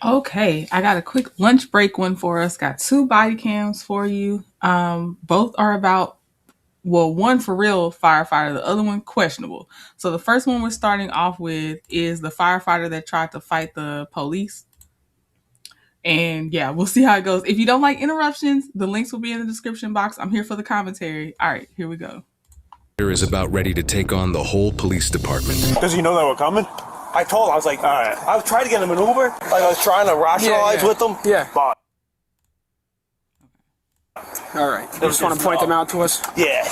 Okay, I got a quick lunch break one for us. Got two body cams for you. Both are about, well, one for real firefighter, the other one questionable. So the first one we're starting off with is the firefighter that tried to fight the police. And yeah, we'll see how it goes. If you don't like interruptions, the links will be in the description box. I'm here for the commentary. All right, here we go. Is about ready to take on the whole police department. Does he know that we're coming? I told him, I was like, all right. I was trying to get him an Uber. Like, I was trying to rationalize with him. Yeah. But All right. You just want to point them out to us? yeah.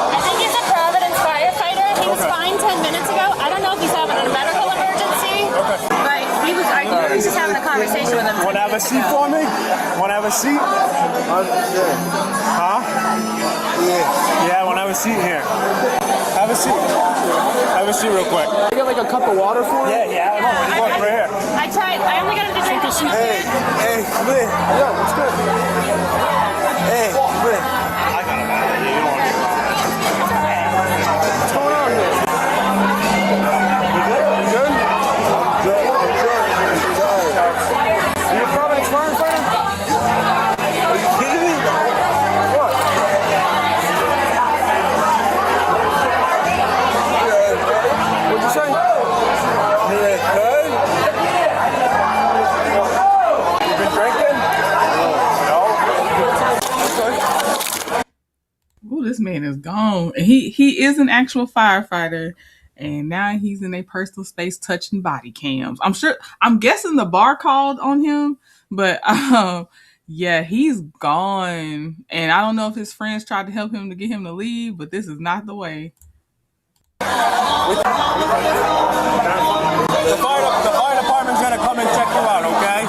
I think he's a Providence firefighter. He was fine 10 minutes ago. I don't know if he's having a medical emergency, but he was, I think he was just having a conversation with him. Want to have a seat for me? Want to have a seat? Huh? Yeah, I want to have a seat here. Have a seat. Have a seat real quick. You got like a cup of water for him? Yeah. Look, right here. I tried. I only got him to drink a seat. Hey, come in. Yeah, what's good? Hey, come in. What's going on here? You good? Are you a Providence firefighter? Are you kidding me? What? What'd you say? You been drinking? No. Ooh, this man is gone. And he is an actual firefighter. And now he's in a personal space touching body cams. I'm guessing the bar called on him, but yeah, he's gone. And I don't know if his friends tried to help him to get him to leave, but this is not the way. The fire department's gonna come and check you out, okay?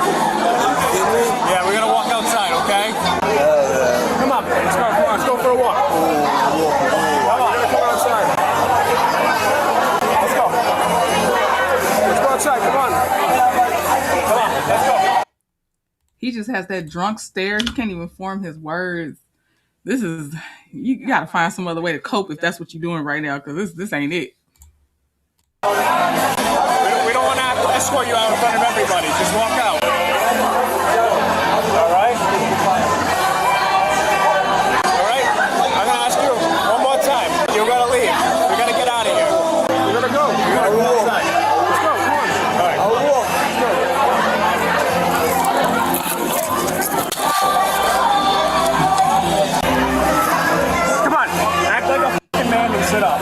Yeah, we're gonna walk outside, okay? Come on, let's go. Come on, let's go for a walk. Come on. Come on outside. Let's go. Let's go outside. Come on. Come on, let's go. He just has that drunk stare. He can't even form his words. You got to find some other way to cope if that's what you're doing right now, because this ain't it. We don't want to have to escort you out in front of everybody. Just walk out. All right? All right? I'm going to ask you one more time. You're going to leave. You're going to get out of here. We're gonna go. You're going to go outside. Let's go. Come on. All right. I'll walk. Come on. Act like a fucking man and sit up.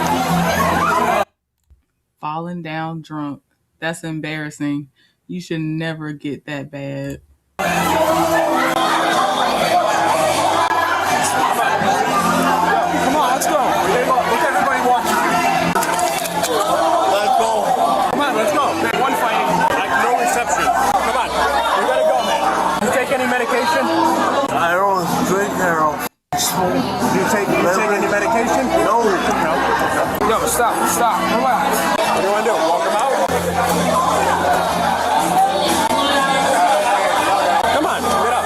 Falling down drunk. That's embarrassing. You should never get that bad. Come on, let's go. Look, everybody watching. Let's go. Come on, let's go. One fighting, like no reception. Come on. We got to go, man. You take any medication? I don't drink now. You take any medication? No. Yo, stop. Relax. What do you want to do? Walk him out? Come on, get up.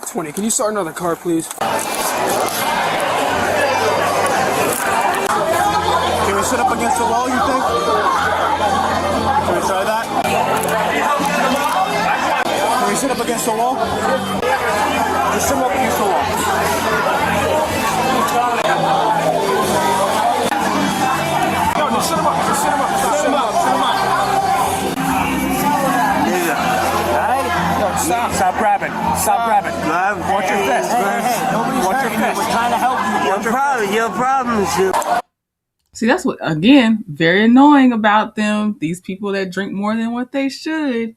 20. Can you start another car, please? Can we sit up against the wall, you think? Can we try that? Can we sit up against the wall? Just sit up against the wall. No, just sit him up. Stop grabbing. Watch your fist. Watch your fist. We're trying to help you. Your problems. See, that's what, again, very annoying about them. These people that drink more than what they should.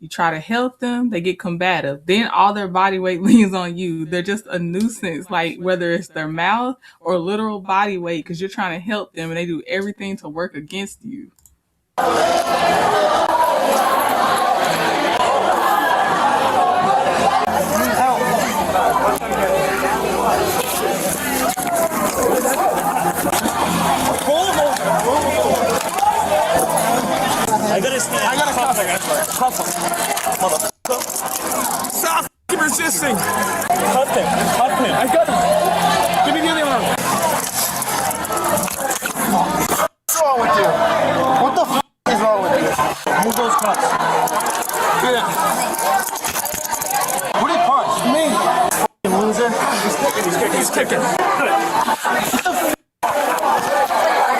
You try to help them, they get combative. Then all their body weight leans on you. They're just a nuisance, like whether it's their mouth or literal body weight, because you're trying to help them and they do everything to work against you. I gotta stand. I gotta stop. Cuff him. Motherfucker. Stop resisting. Cuff him. Cuff him. I got him. Give me the other arm. What's wrong with you? What the f is wrong with you? Move those cuffs. Yeah. Who did punch? Me. Loser. He's kicking.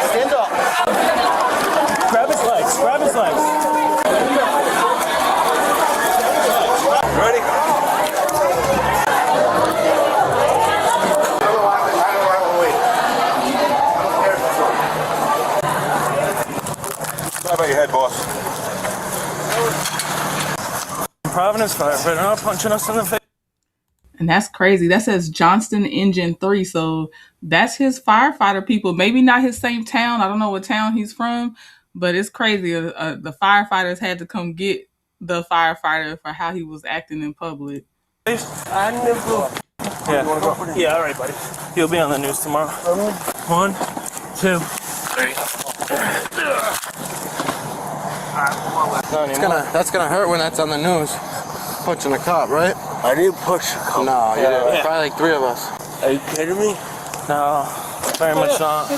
Stand up. Grab his legs. Grab his legs. Ready? How about your head, boss? Providence firefighter not punching us in the face. And that's crazy. That says Johnston Engine 3. So that's his firefighter people. Maybe not his same town. I don't know what town he's from, but it's crazy. The firefighters had to come get the firefighter for how he was acting in public. Yeah. Yeah, all right, buddy. He'll be on the news tomorrow. 1, 2, 3. That's gonna hurt when that's on the news. Punching a cop, right? I didn't push. No, you didn't. Probably like 3 of us. Are you kidding me? No, very much not.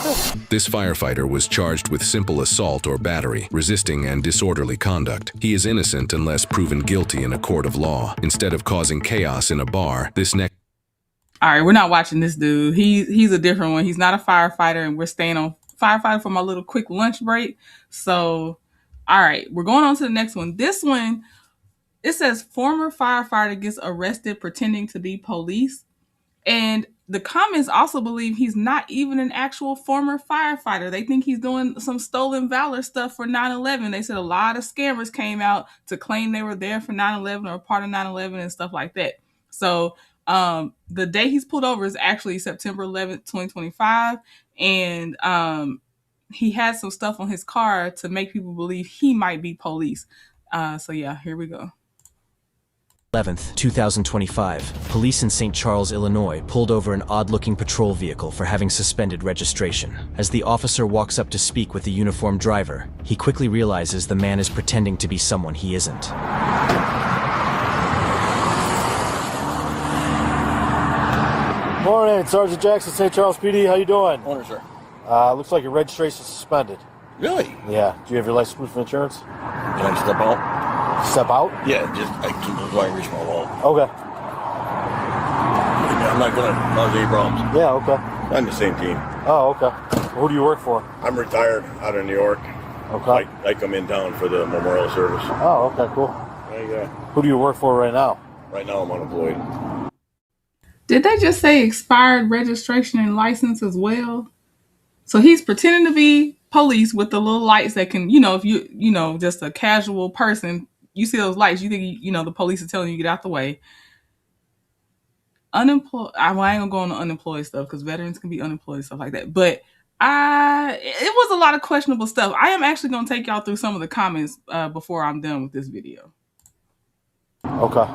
This firefighter was charged with simple assault or battery, resisting and disorderly conduct. He is innocent unless proven guilty in a court of law. Instead of causing chaos in a bar, this next... All right, we're not watching this dude. He's a different one. He's not a firefighter, and we're staying on firefighter for my little quick lunch break. So, all right, we're going on to the next one. This one, it says former firefighter gets arrested pretending to be police. And the comments also believe he's not even an actual former firefighter. They think he's doing some stolen valor stuff for 9/11. They said a lot of scammers came out to claim they were there for 9/11 or part of 9/11 and stuff like that. So the day he's pulled over is actually September 11th, 2025. And he had some stuff on his car to make people believe he might be police. So yeah, here we go. 11th, 2025, police in St. Charles, Illinois pulled over an odd-looking patrol vehicle for having suspended registration. As the officer walks up to speak with the uniformed driver, he quickly realizes the man is pretending to be someone he isn't. Morning, Sergeant Jackson, St. Charles PD. How you doing? Morning, sir. Looks like your registration is suspended. Really? Yeah. Do you have your license proof of insurance? Can I step out? Step out? Yeah, just I can reach my wall. Okay. I'm not gonna cause any problems. Yeah, okay. I'm the same team. Oh, okay. Who do you work for? I'm retired out of New York. Okay. I come in town for the memorial service. Oh, okay, cool. Who do you work for right now? Right now I'm unemployed. Did they just say expired registration and license as well? So he's pretending to be police with the little lights that can, if you, just a casual person, you see those lights, you think, the police are telling you to get out the way. Unemployed. I ain't gonna go on the unemployed stuff because veterans can be unemployed and stuff like that. But it was a lot of questionable stuff. I am actually gonna take y'all through some of the comments before I'm done with this video. Okay.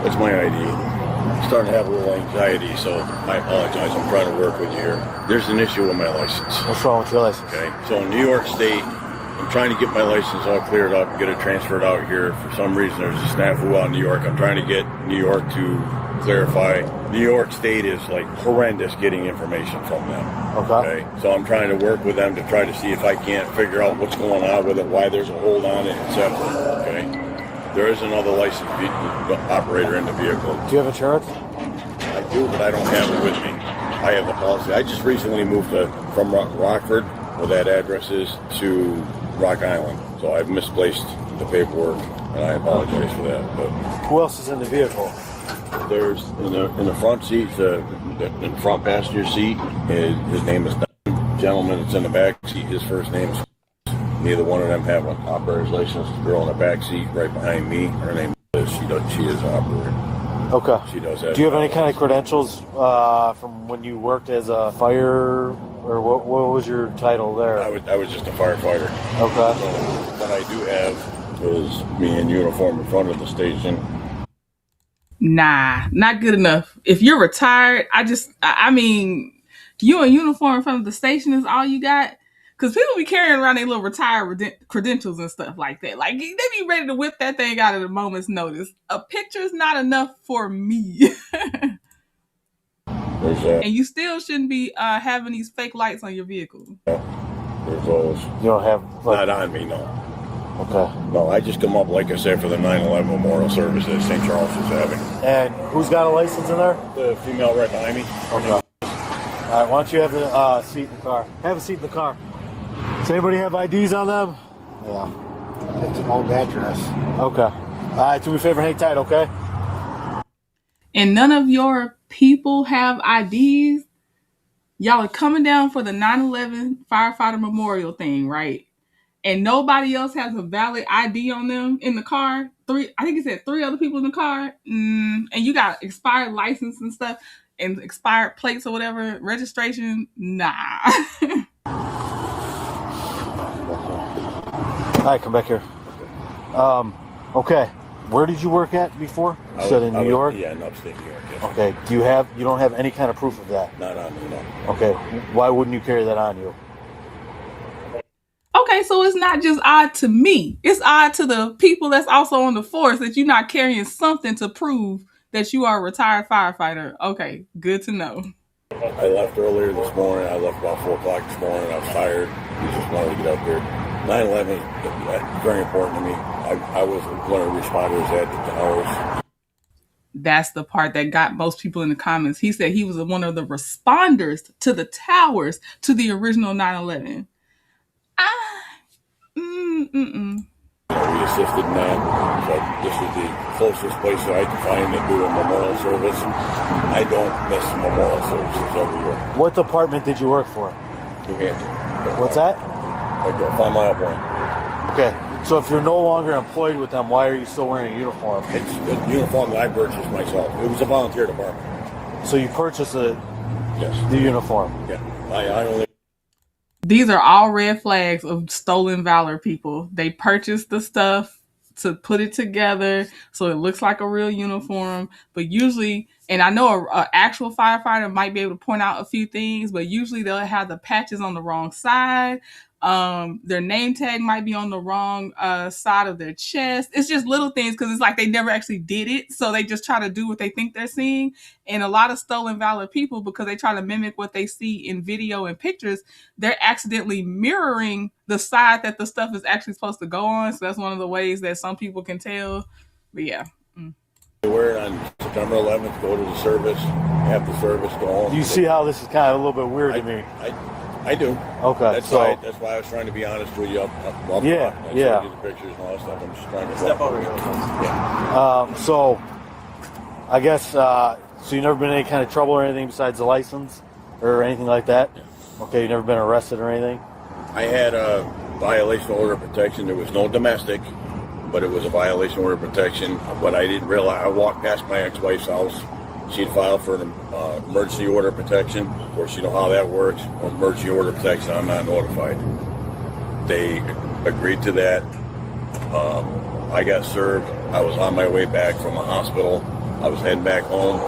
That's my ID. I'm starting to have a little anxiety, so I apologize. I'm trying to work with you here. There's an issue with my license. What's wrong with your license? Okay. So in New York State, I'm trying to get my license all cleared up and get it transferred out here. For some reason, there's a snafu out in New York. I'm trying to get New York to clarify. New York State is like horrendous getting information from them. Okay. So I'm trying to work with them to try to see if I can't figure out what's going on with it, why there's a hold on it, etc. Okay. There is another licensed operator in the vehicle. Do you have insurance? I do, but I don't have it with me. I have the policy. I just recently moved from Rockford, where that address is, to Rock Island. So I've misplaced the paperwork, and I apologize for that. But who else is in the vehicle? There's in the front seat, in the front passenger seat. His name is Don. The gentleman that's in the back seat. His first name is. Neither one of them have an operator's license. The girl in the back seat, right behind me, her name is. She is an operator. Okay. She does that. Do you have any kind of credentials from when you worked as a fire, or what was your title there? I was just a firefighter. Okay. So what I do have is me in uniform in front of the station. Nah, not good enough. If you're retired, I mean, you in uniform in front of the station is all you got? Because people be carrying around their little retired credentials and stuff like that. Like, they be ready to whip that thing out at a moment's notice. A picture's not enough for me. And you still shouldn't be having these fake lights on your vehicle. There's those. You don't have... Not on me, no. Okay. No, I just come up, like I said, for the 9/11 memorial service that St. Charles is having. And who's got a license in there? The female right behind me. Okay. All right, why don't you have a seat in the car? Have a seat in the car. Does anybody have IDs on them? Yeah. It's an old address. Okay. All right, do me a favor, hang tight, okay? And none of your people have IDs. Y'all are coming down for the 9/11 firefighter memorial thing, right? And nobody else has a valid ID on them in the car. I think it said 3 other people in the car. And you got expired license and stuff and expired plates or whatever, registration. Nah. All right, come back here. Okay. Where did you work at before? You said in New York? Yeah, in upstate New York. Yes. Okay. You don't have any kind of proof of that? Not on me, no. Okay. Why wouldn't you carry that on you? Okay, so it's not just odd to me. It's odd to the people that's also on the force that you're not carrying something to prove that you are a retired firefighter. Okay, good to know. I left earlier this morning. I left about 4 o'clock this morning. I was tired. I just wanted to get up there. 9/11 is very important to me. I was one of the responders at the towers. That's the part that got most people in the comments. He said he was one of the responders to the towers to the original 9/11. We assisted in that. So this is the closest place that I can find to do a memorial service. I don't miss memorial services every year. What department did you work for? New Hampshire. What's that? Like a 5-mile point. Okay. So if you're no longer employed with them, why are you still wearing a uniform? It's the uniform that I purchased myself. It was a volunteer department. So you purchased the Yes. uniform? Yeah. I only... These are all red flags of stolen valor, people. They purchased the stuff to put it together so it looks like a real uniform. But usually, and I know an actual firefighter might be able to point out a few things, but usually they'll have the patches on the wrong side. Their name tag might be on the wrong side of their chest. It's just little things because it's like they never actually did it. So they just try to do what they think they're seeing. And a lot of stolen valor people, because they try to mimic what they see in video and pictures, they're accidentally mirroring the side that the stuff is actually supposed to go on. So that's one of the ways that some people can tell. But yeah. Wear it on September 11th, go to the service, have the service, go home. You see how this is kind of a little bit weird to me? I do. Okay. That's why I was trying to be honest with you up front. Yeah, I yeah. showed you the pictures and all that stuff. I'm just trying to Step over here. Yeah. So, I guess, so you've never been in any kind of trouble or anything besides the license or anything like that? Okay, you've never been arrested or anything? I had a violation of order of protection. There was no domestic, but it was a violation of order of protection. But I didn't realize, I walked past my ex-wife's house. She'd filed for an emergency order of protection. Of course, you know how that works. Emergency order of protection, I'm not notified. They agreed to that. I got served. I was on my way back from the hospital. I was heading back home.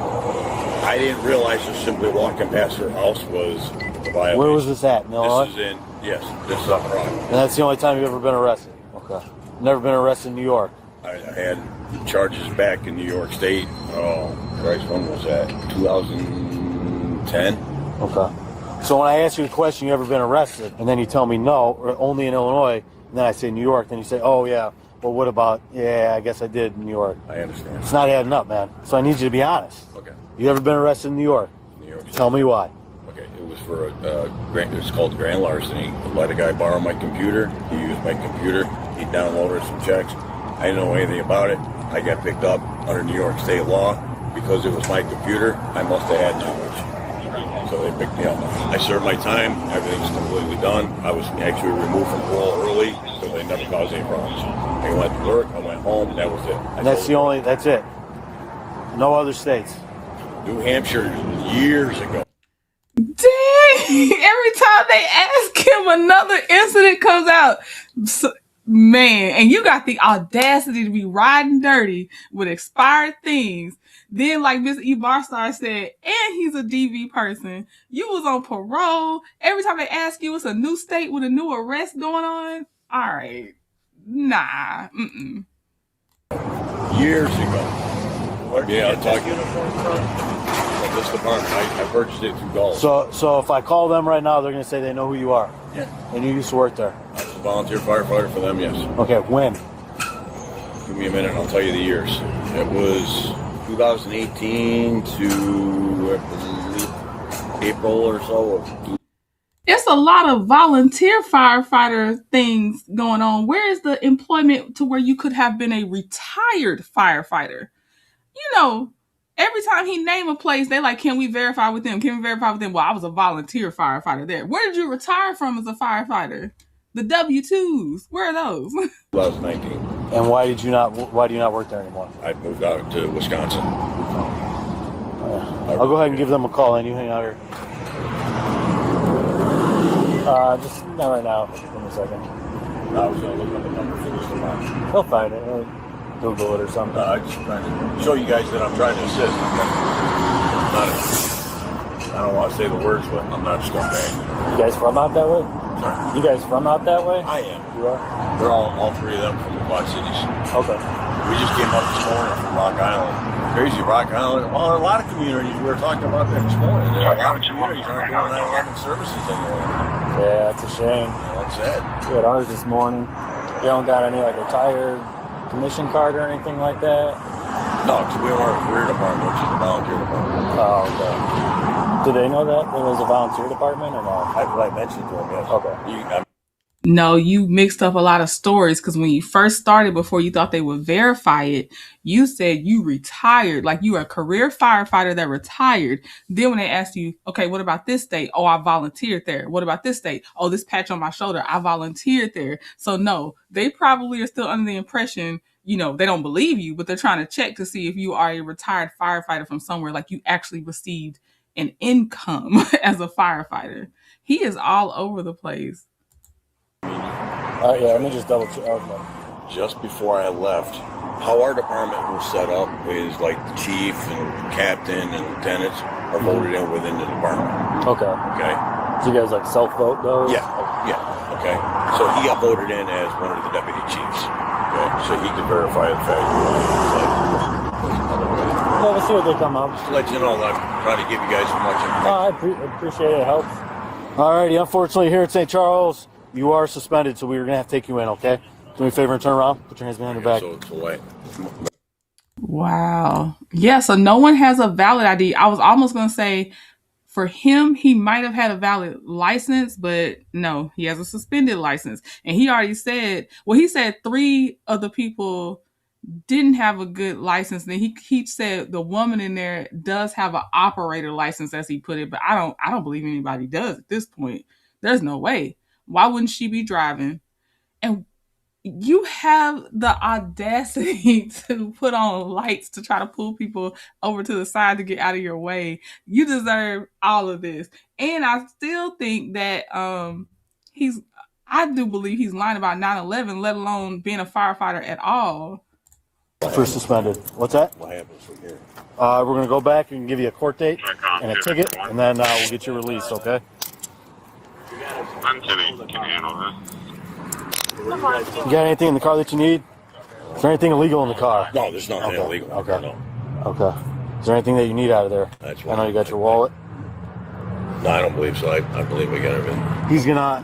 I didn't realize just simply walking past her house was a violation. Where was this at? No. This is up front. And that's the only time you've ever been arrested? Okay. Never been arrested in New York? I had charges back in New York State. Oh, Christ, when was that? 2010? Okay. So when I ask you a question, you ever been arrested? And then you tell me no, or only in Illinois. And then I say New York. Then you say, oh, yeah. Well, what about, yeah, I guess I did in New York. I understand. It's not adding up, man. So I need you to be honest. Okay. You ever been arrested in New York? New York State. Tell me why. Okay, it was for it's called grand larceny. I let a guy borrow my computer. He used my computer. He downloaded some checks. I didn't know anything about it. I got picked up under New York State law. Because it was my computer, I must have had knowledge. So they picked me up. I served my time. Everything's completely done. I was actually removed from parole early, so they never caused any problems. I went to work. I went home. That was it. And that's it. No other states. New Hampshire years ago. Dang! Every time they ask him, another incident comes out. So, Man, and you got the audacity to be riding dirty with expired things. Then, like Miss E. Barstar said, and he's a DV person. You was on parole. Every time they ask you, it's a new state with a new arrest going on. All right. Nah. Mm-mm. Years ago. Yeah, I'll talk to this department. I purchased it through Gulf. So if I call them right now, they're going to say they know who you are. Yeah. And you used to work there. I was a volunteer firefighter for them, yes. Okay, when? Give me a minute and I'll tell you the years. It was 2018 to, I believe, April or so. It's a lot of volunteer firefighter things going on. Where is the employment to where you could have been a retired firefighter? You know, every time he name a place, they like, can we verify with them? Can we verify with them? Well, I was a volunteer firefighter there. Where did you retire from as a firefighter? The W-2s. Where are those? 2019. And why do you not work there anymore? I moved out to Wisconsin. I'll go ahead and give them a call and you hang out here. Just not right now. Give me a second. I was going to look up the number for this tomorrow. They'll find it. Google it or something. I just trying to show you guys that I'm trying to assist. I don't want to say the words, but I'm not a scumbag. You guys from out that way? Sorry. You guys from out that way? I am. You are? They're all three of them from the Quad Cities. Okay. We just came up this morning from Rock Island. Crazy Rock Island. Well, a lot of communities, we were talking about that this morning. A lot of communities aren't doing 9/11 services anymore. Yeah, it's a shame. That's sad. We had ours this morning. You don't got any like retired commission card or anything like that? No, because we were a career department, which is a volunteer department. Oh, okay. Did they know that it was a volunteer department or no? I mentioned to them, yes. Okay. No, you mixed up a lot of stories because when you first started, before you thought they would verify it, you said you retired, like you were a career firefighter that retired. Then when they asked you, okay, what about this state? Oh, I volunteered there. What about this state? Oh, this patch on my shoulder, I volunteered there. So no, they probably are still under the impression, you know, they don't believe you, but they're trying to check to see if you are a retired firefighter from somewhere, like you actually received an income as a firefighter. He is all over the place. Yeah, let me just double check. Okay. Just before I left, how our department was set up is like the chief and captain and lieutenants are voted in within the department. Okay. Okay. So you guys like self-vote those? Yeah. Okay. So he got voted in as one of the deputy chiefs. Okay. So he could verify the fact. Yeah, we'll see what they come up. Just to let you know that I'm trying to give you guys as much information. I appreciate it. It helps. Alrighty, unfortunately here at St. Charles, you are suspended, so we're going to have to take you in, okay? Do me a favor and turn around. Put your hands behind your back. So wait. Wow. Yeah, so no one has a valid ID. I was almost going to say for him, he might have had a valid license, but no, he has a suspended license. And he already said, well, he said 3 of the people didn't have a good license. Then he said the woman in there does have an operator license, as he put it, but I don't believe anybody does at this point. There's no way. Why wouldn't she be driving? And you have the audacity to put on lights to try to pull people over to the side to get out of your way. You deserve all of this. And I still think that I do believe he's lying about 9/11, let alone being a firefighter at all. First suspended. What's that? What happens from here? We're going to go back and give you a court date and a ticket, and then we'll get you released, okay? I'm kidding. Can you handle that? You got anything in the car that you need? Is there anything illegal in the car? No, there's nothing illegal. Okay. No. Okay. Is there anything that you need out of there? That's I know you got your wallet. No, I don't believe so. I believe we got everything. He's gonna,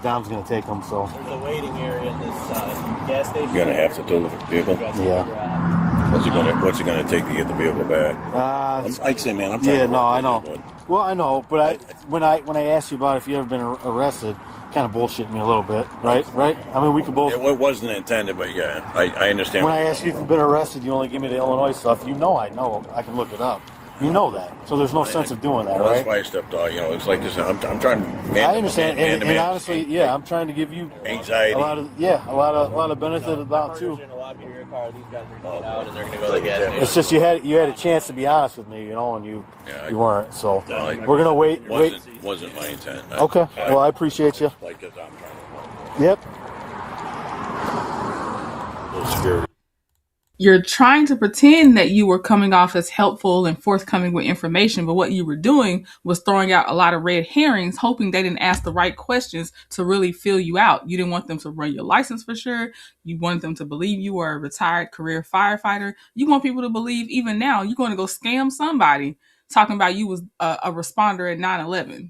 Dom's gonna take him, so. There's a waiting area in this gas station. You're gonna have to tow the vehicle? Yeah. What's it gonna take to get the vehicle back? I'd say, man, I'm trying to I know. Well, I know, but when I asked you about if you ever been arrested, kind of bullshit me a little bit, right? I mean, we could both. It wasn't intended, but yeah, I understand. When I asked you if you've been arrested, you only give me the Illinois stuff. You know, I can look it up. You know that, so there's no sense of doing that, right? That's why I stepped out. You know, it's like this. I'm trying to. I understand, and honestly, yeah, I'm trying to give you anxiety. A lot of benefit about too. It's just you had a chance to be honest with me, you know, and you weren't. So we're gonna wait. Wasn't my intent. Okay. Well, I appreciate you. Like this, I'm trying to. Yep. the security. You're trying to pretend that you were coming off as helpful and forthcoming with information, but what you were doing was throwing out a lot of red herrings, hoping they didn't ask the right questions to really fill you out. You didn't want them to run your license for sure. You wanted them to believe you were a retired career firefighter. You want people to believe even now you're going to go scam somebody talking about you was a responder at 9/11.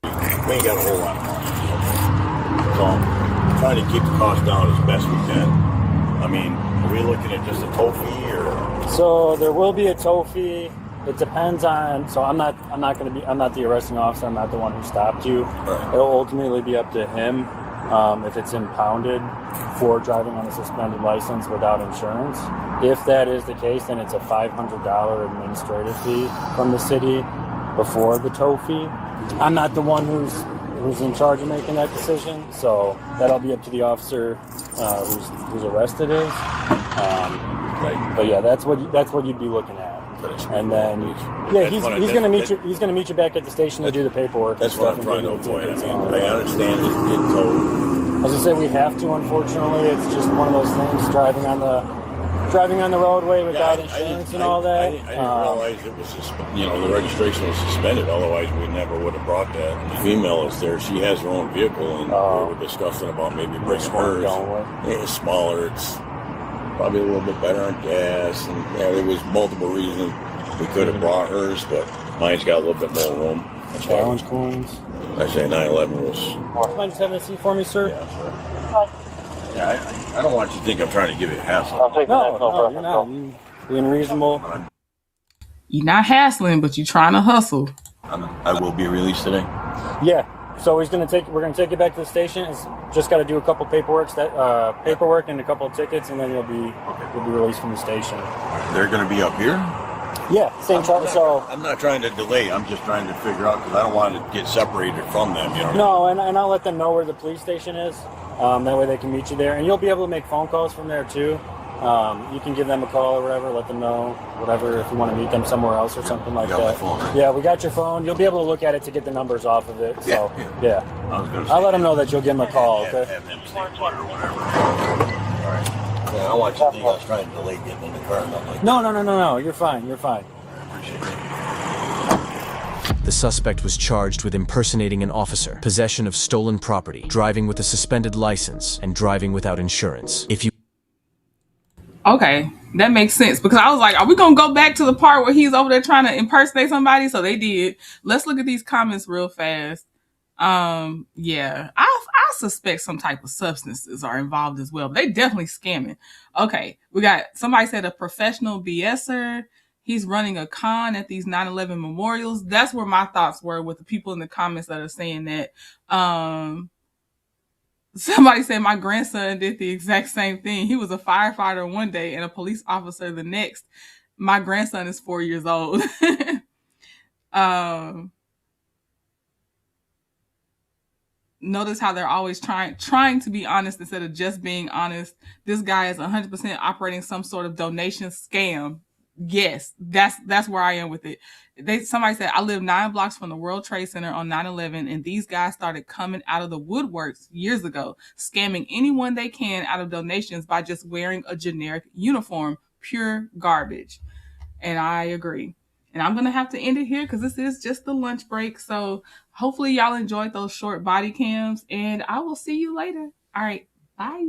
We ain't got a whole lot of money. So I'm trying to keep the cost down as best we can. I mean, are we looking at just a tow fee or? So there will be a tow fee. It depends on. So I'm not the arresting officer. I'm not the one who stopped you. Right. It'll ultimately be up to him if it's impounded for driving on a suspended license without insurance. If that is the case, then it's a $500 administrative fee from the city before the tow fee. I'm not the one who's in charge of making that decision, so that'll be up to the officer who's arrested is. Right. But yeah, that's what you'd be looking at. And then he's gonna meet you back at the station to do the paperwork. That's what I'm trying to avoid. I mean, I understand it's getting towed. As I say, we have to. Unfortunately, it's just one of those things. Driving on the roadway without insurance and all that. I didn't realize it was the registration was suspended. Otherwise, we never would have brought that. The female is there. She has her own vehicle, and we were discussing about maybe bringing hers. It's smaller. It's probably a little bit better on gas, and there was multiple reasons we could have brought hers, but mine's got a little bit more room. Challenge coins. I say 9/11 was. Mind just having a seat for me, sir? Yeah, sure. Yeah, I don't want you to think I'm trying to give you a hassle. No, you're not. You're being reasonable. You're not hassling, but you're trying to hustle. I will be released today. Yeah. So we're gonna take you back to the station. It's just got to do a couple paperwork and a couple of tickets, and then you'll be released from the station. They're going to be up here. Yeah, St. Charles. So I'm not trying to delay. I'm just trying to figure out because I don't want to get separated from them. You know. No, and I'll let them know where the police station is. That way they can meet you there, and you'll be able to make phone calls from there too. You can give them a call or whatever, let them know, whatever, if you want to meet them somewhere else or something like that. My phone. Yeah, we got your phone. You'll be able to look at it to get the numbers off of it. So, yeah. I was gonna say, I'll let them know that you'll give them a call, okay? Have them stay put or whatever. All right. Yeah, I don't want you to think I was trying to delay getting in the car or nothing like that. No. You're fine. Appreciate it. The suspect was charged with impersonating an officer, possession of stolen property, driving with a suspended license, and driving without insurance. Okay, that makes sense because I was like, are we going to go back to the part where he's over there trying to impersonate somebody? So they did. Let's look at these comments real fast. Yeah, I suspect some type of substances are involved as well, but they definitely scamming. Okay, we got somebody said a professional BSer. He's running a con at these 9/11 memorials. That's where my thoughts were with the people in the comments that are saying that. Somebody said my grandson did the exact same thing. He was a firefighter one day and a police officer the next. My grandson is 4 years old. Notice how they're always trying to be honest instead of just being honest. This guy is 100% operating some sort of donation scam. Yes, that's where I am with it. Somebody said I live 9 blocks from the World Trade Center on 9/11, and these guys started coming out of the woodworks years ago, scamming anyone they can out of donations by just wearing a generic uniform. Pure garbage. And I agree. And I'm gonna have to end it here because this is just the lunch break. So hopefully y'all enjoyed those short body cams, and I will see you later. All right, bye.